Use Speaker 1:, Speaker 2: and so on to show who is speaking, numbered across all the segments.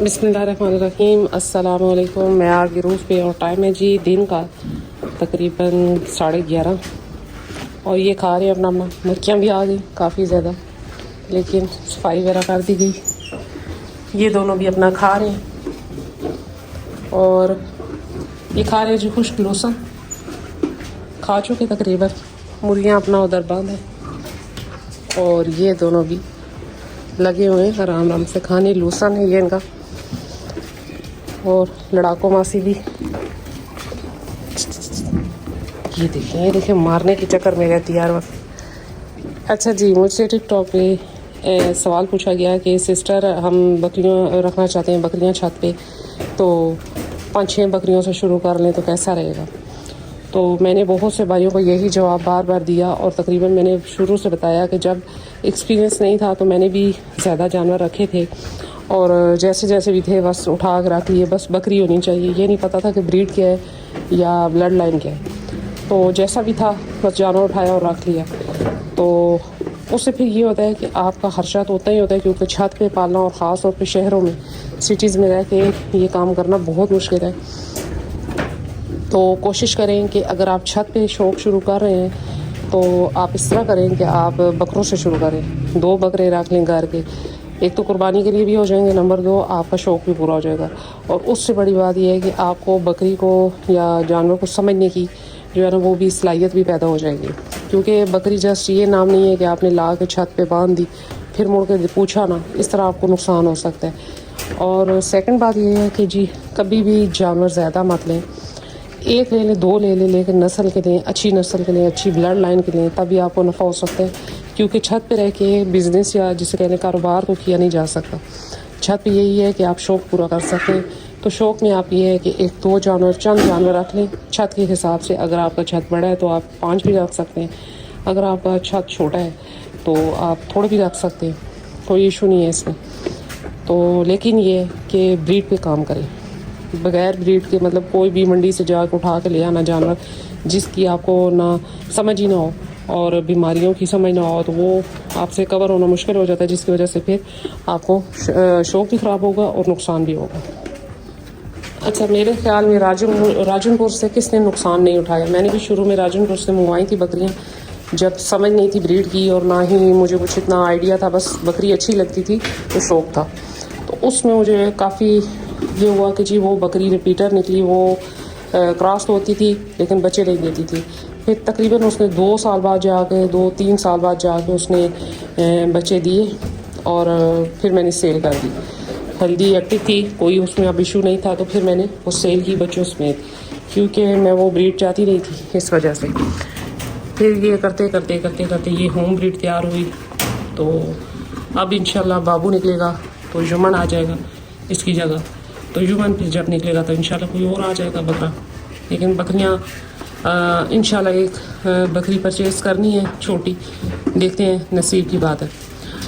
Speaker 1: बिस्मिल्लाहिर्रहमानिर्रहीम। अस्सलाम वालेकुम। मैं आ गई रूफ पे और टाइम है जी दिन का तकरीबन 11:30 और ये खा रहे हैं अपना अपना। मुर्गियाँ भी आ गई काफ़ी ज़्यादा, लेकिन सफाई वगैरह कर दी गई। ये दोनों भी अपना खा रहे हैं और ये खा रहे हैं जो खुश्क लहसुन खा चुके तकरीबन। मुर्गियाँ अपना उधर बंद है और ये दोनों भी लगे हुए हैं आराम आराम से खाने। लहसुन है ये इनका। और लड़ाको मासी भी ये देखें मारने के चक्कर में रहती है यार वक्त। अच्छा जी, मुझसे टिकटॉक पे सवाल पूछा गया कि सिस्टर हम बकरियां रखना चाहते हैं, बकरियां छत पे, तो 5-6 बकरियों से शुरू कर लें तो कैसा रहेगा। तो मैंने बहुत से भाइयों को यही जवाब बार बार दिया और तकरीबन मैंने शुरू से बताया कि जब एक्सपीरियंस नहीं था तो मैंने भी ज़्यादा जानवर रखे थे और जैसे जैसे भी थे बस उठा कर रख लिए। बस बकरी होनी चाहिए, ये नहीं पता था कि ब्रीड क्या है या ब्लड लाइन क्या है। तो जैसा भी था बस जानवर उठाया और रख लिया। तो उससे फिर ये होता है कि आपका खर्चा तो उतना ही होता है, क्योंकि छत पे पालना और ख़ास तौर पे शहरों में सिटीज़ में रह के ये काम करना बहुत मुश्किल है। तो कोशिश करें कि अगर आप छत पे शौक़ शुरू कर रहे हैं तो आप इस तरह करें कि आप बकरों से शुरू करें। 2 बकरे रख लें घर के, एक तो कुर्बानी के लिए भी हो जाएंगे, नंबर 2 आपका शौक़ भी पूरा हो जाएगा। और उससे बड़ी बात यह है कि आपको बकरी को या जानवर को समझने की जो है ना वो भी सलाहियत भी पैदा हो जाएगी। क्योंकि बकरी जस्ट ये नाम नहीं है कि आपने ला के छत पे बांध दी फिर मुड़ के पूछा ना, इस तरह आपको नुकसान हो सकता है। और सेकंड बात ये है कि जी कभी भी जानवर ज़्यादा मत लें, 1 ले लें 2 ले लें, लेकिन नस्ल के लें, अच्छी नस्ल के लें, अच्छी ब्लड लाइन के लें, तभी आपको नफ़ा हो सकता है। क्योंकि छत पे रह के बिज़नेस या जिसे कहने कारोबार तो किया नहीं जा सकता। छत पे यही है कि आप शौक़ पूरा कर सकते हैं। तो शौक़ में आप ये है कि 1-2 जानवर, चंद जानवर रख लें छत के हिसाब से। अगर आपका छत बड़ा है तो आप 5 भी रख सकते हैं, अगर आपका छत छोटा है तो आप थोड़े भी रख सकते हैं, कोई इशू नहीं है इसमें। तो लेकिन ये कि ब्रीड पे काम करें, बग़ैर ब्रीड के मतलब कोई भी मंडी से जाकर उठा के ले आना जानवर जिसकी आपको ना समझ ही ना हो और बीमारियों की समझ ना हो, तो वो आपसे कवर होना मुश्किल हो जाता है, जिसकी वजह से फिर आपको शौक़ भी ख़राब होगा और नुकसान भी होगा। अच्छा, मेरे ख्याल में राजनपुर से किसने नुकसान नहीं उठाया। मैंने भी शुरू में राजनपुर से मंगवाई थी बकरियाँ, जब समझ नहीं थी ब्रीड की और ना ही मुझे कुछ इतना आइडिया था, बस बकरी अच्छी लगती थी तो शौक़ था। तो उसमें मुझे काफ़ी ये हुआ कि जी वो बकरी रिपीटर निकली, वो क्रॉस तो होती थी लेकिन बच्चे नहीं देती थी। फिर तकरीबन उसने 2 साल बाद जाके 2-3 साल बाद जाके उसने बच्चे दिए और फिर मैंने सेल कर दी। हेल्दी एक्टिव थी, कोई उसमें अब इशू नहीं था, तो फिर मैंने वो सेल की बच्चों समेत, क्योंकि मैं वो ब्रीड चाहती नहीं थी इस वजह से। फिर ये करते करते करते करते ये होम ब्रीड तैयार हुई। तो अब इंशाल्लाह बाबू निकलेगा तो जुमन आ जाएगा इसकी जगह। तो जुमन फिर जब निकलेगा तो इंशाल्लाह कोई और आ जाएगा बकरा। लेकिन बकरियाँ इंशाल्लाह एक बकरी परचेज़ करनी है छोटी, देखते हैं, नसीब की बात है।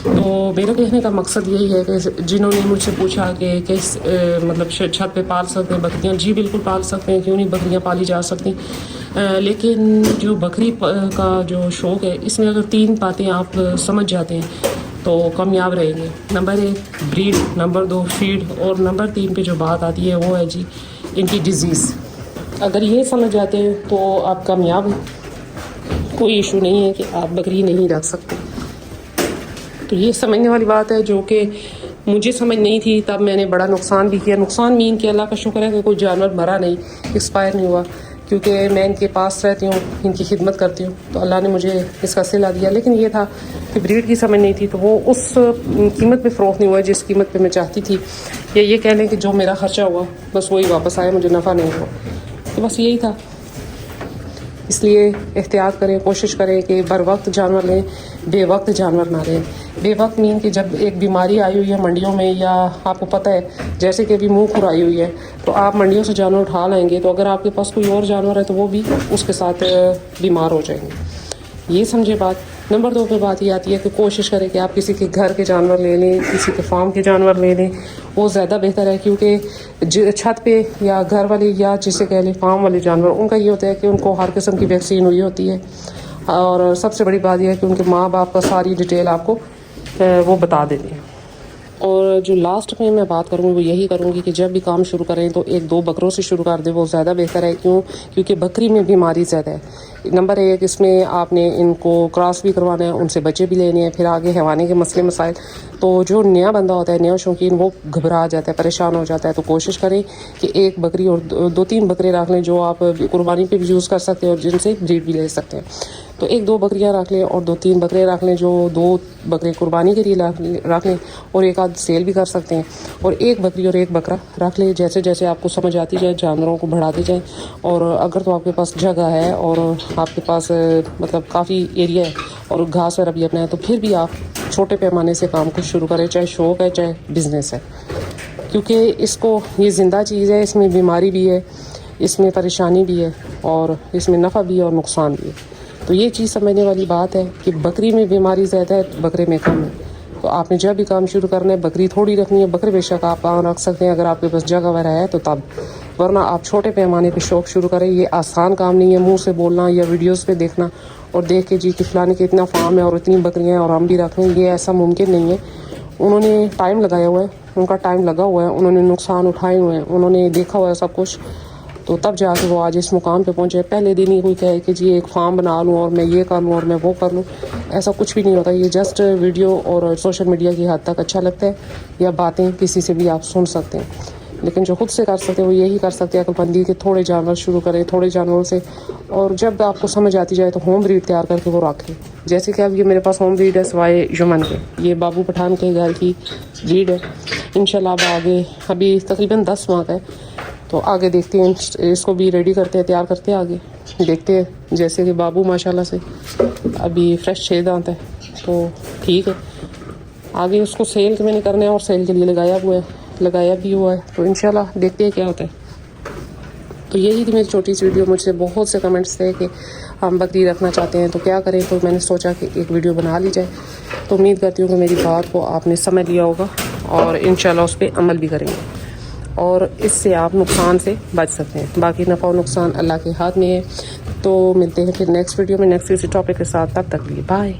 Speaker 1: तो मेरे कहने का मकसद यही है कि जिन्होंने मुझसे पूछा कि किस मतलब छत पे पाल सकते हैं बकरियाँ, जी बिल्कुल पाल सकते हैं, क्यों नहीं, बकरियाँ पाली जा सकती। लेकिन जो बकरी का जो शौक़ है, इसमें अगर 3 बातें आप समझ जाते हैं तो कामयाब रहेंगे। नंबर 1 ब्रीड, नंबर 2 फीड और नंबर 3 पे जो बात आती है वो है जी इनकी डिज़ीज़। अगर ये समझ जाते हैं तो आप कामयाब हैं, कोई इशू नहीं है कि आप बकरी नहीं रख सकते। तो ये समझने वाली बात है जो कि मुझे समझ नहीं थी, तब मैंने बड़ा नुकसान भी किया। नुकसान मीन कि अल्लाह का शुक्र है कि कोई जानवर मरा नहीं, एक्सपायर नहीं हुआ, क्योंकि मैं इनके पास रहती हूँ, इनकी खिदमत करती हूँ, तो अल्लाह ने मुझे इसका सिला दिया। लेकिन ये था कि ब्रीड की समझ नहीं थी, तो वो उस कीमत पे फ़रोख्त नहीं हुआ जिस कीमत पे मैं चाहती थी। या ये कह लें कि जो मेरा ख़र्चा हुआ बस वही वापस आया, मुझे नफ़ा नहीं हुआ। तो बस यही था। इसलिए एहतियात करें, कोशिश करें कि बर वक्त जानवर लें, बेवक्त जानवर ना लें। बेवक्त मीन कि जब एक बीमारी आई हुई है मंडियों में, या आपको पता है जैसे कि अभी मुँह खुराई हुई है, तो आप मंडियों से जानवर उठा लाएंगे, तो अगर आपके पास कोई और जानवर है तो वो भी उसके साथ बीमार हो जाएंगे। ये समझे बात। नंबर 2 पे बात ये आती है कि कोशिश करें कि आप किसी के घर के जानवर ले लें, किसी के फार्म के जानवर ले लें, वो ज़्यादा बेहतर है। क्योंकि छत पे या घर वाले या जिसे कह लें फार्म वाले जानवर, उनका ये होता है कि उनको हर किस्म की वैक्सीन हुई होती है और सबसे बड़ी बात यह है कि उनके माँ बाप का सारी डिटेल आपको वो बता देते हैं। اور جو لاسٹ میں بات کروں گی وہ یہی کروں گی کہ جب بھی کام شروع کریں تو 1-2 بکروں سے شروع کر دیں، وہ زیادہ بہتر ہے. کیونکہ بکری میں بیماری زیادہ ہے. نمبر 1 اس میں آپ نے ان کو کراس بھی کروانا ہے، ان سے بچے بھی لینے ہیں، پھر آگے حیوانے کے مسئلے مسائل. تو جو نیا بندہ ہوتا ہے، نیا شوقین، وہ گھبرا جاتا ہے، پریشان ہو جاتا ہے. تو کوشش کریں کہ 1 بکری اور 2-3 بکرے رکھ لیں جو آپ قربانی پہ بھی یوز کر سکتے ہیں اور جن سے بریڈ بھی لے سکتے ہیں. تو 1-2 بکریاں رکھ لیں اور 2-3 بکرے رکھ لیں جو 2 بکرے قربانی کے لیے رکھ لیں اور 1 آدھ سیل بھی کر سکتے ہیں. اور 1 بکری اور 1 بکرا رکھ لیں، جیسے جیسے آپ کو سمجھ آتی جائے جانوروں کو بڑھاتے جائیں. اور اگر تو آپ کے پاس جگہ ہے اور آپ کے پاس مطلب کافی ایریا ہے اور گھاس وغیرہ بھی اپنا ہے، تو پھر بھی آپ چھوٹے پیمانے سے کام کو شروع کریں، چاہے شوق ہے چاہے بزنس ہے. کیونکہ اس کو یہ زندہ چیز ہے، اس میں بیماری بھی ہے، اس میں پریشانی بھی ہے، اور اس میں نفع بھی ہے اور نقصان بھی ہے. تو یہ چیز سمجھنے والی بات ہے کہ بکری میں بیماری زیادہ ہے، بکرے میں کم ہے. تو آپ نے جب بھی کام شروع کرنا ہے، بکری تھوڑی رکھنی ہے. بکرے بے شک آپ کام رکھ سکتے ہیں اگر آپ کے پاس جگہ وغیرہ ہے تو تب، ورنہ آپ چھوٹے پیمانے پہ شوق شروع کریں. یہ آسان کام نہیں ہے منہ سے بولنا یا ویڈیوز پہ دیکھنا اور دیکھ کے جی کہ فلانے کے اتنا فارم ہے اور اتنی بکریاں ہیں اور ہم بھی رکھیں. یہ ایسا ممکن نہیں ہے. انہوں نے ٹائم لگایا ہوا ہے، ان کا ٹائم لگا ہوا ہے، انہوں نے نقصان اٹھائے ہوئے ہیں، انہوں نے دیکھا ہوا ہے سب کچھ. تو تب جا کے وہ آج اس مقام پہ پہنچے. پہلے دن ہی کوئی کہے کہ جی ایک فارم بنا لوں اور میں یہ کر لوں اور میں وہ کر لوں، ایسا کچھ بھی نہیں ہوتا. یہ جسٹ ویڈیو اور سوشل میڈیا کی حد تک اچھا لگتا ہے، یا باتیں کسی سے بھی آپ سن سکتے ہیں. لیکن جو خود سے کر سکتے ہیں وہ یہی کر سکتے ہیں عقل بندی کے تھوڑے جانور شروع کریں، تھوڑے جانوروں سے. اور جب آپ کو سمجھ آتی جائے تو ہوم بریڈ تیار کر کے وہ رکھیں. جیسے کہ اب یہ میرے پاس ہوم بریڈ ہے سوائے یمن کے، یہ بابو پٹھان کے گھر کی بریڈ ہے. انشاءاللہ اب آگے ابھی تقریباً 10 ماہ کا ہے، تو آگے دیکھتے ہیں اس کو بھی ریڈی کرتے ہیں، تیار کرتے ہیں. آگے دیکھتے ہیں. جیسے کہ بابو ماشاءاللہ سے ابھی فریش 6 دانت ہے، تو ٹھیک ہے. آگے اس کو سیل میں نہیں کرنا ہے اور سیل کے لیے لگایا بھی ہوا ہے. تو انشاءاللہ دیکھتے ہیں کیا ہوتا ہے. تو یہی تھی میری چھوٹی سی ویڈیو. مجھ سے بہت سے کمنٹس تھے کہ ہم بکری رکھنا چاہتے ہیں تو کیا کریں، تو میں نے سوچا کہ ایک ویڈیو بنا لی جائے. تو امید کرتی ہوں کہ میری بات کو آپ نے سمجھ لیا ہوگا اور انشاءاللہ اس پہ عمل بھی کریں گے، اور اس سے آپ نقصان سے بچ سکتے ہیں. باقی نفع و نقصان اللہ کے ہاتھ میں ہے. تو ملتے ہیں پھر نیکسٹ ویڈیو میں نیکسٹ کسی ٹاپک کے ساتھ. تب تک لیے بائے.